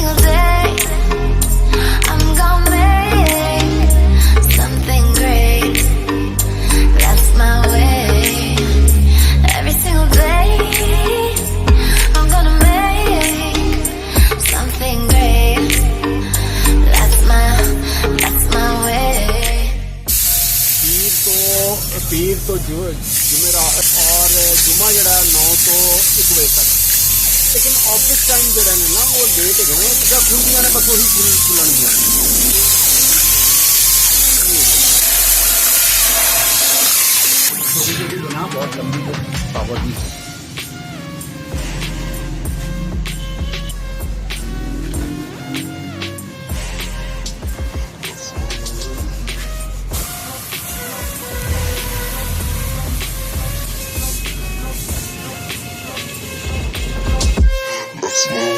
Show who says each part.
Speaker 1: single day I'm gonna make something great. That's my way. Every single day I'm gonna make something great. That's my way.
Speaker 2: पीर तो जुमेरात और जुमा जड़ा 9 तो 1 बजे तक, लेकिन ऑफिस टाइम जड़ा ने ना वो लेट है ना, जब खुलदियां ने बस वही खुलणगियां छोटी छोटी बना बहुत लंबी पावर दी।
Speaker 1: Small.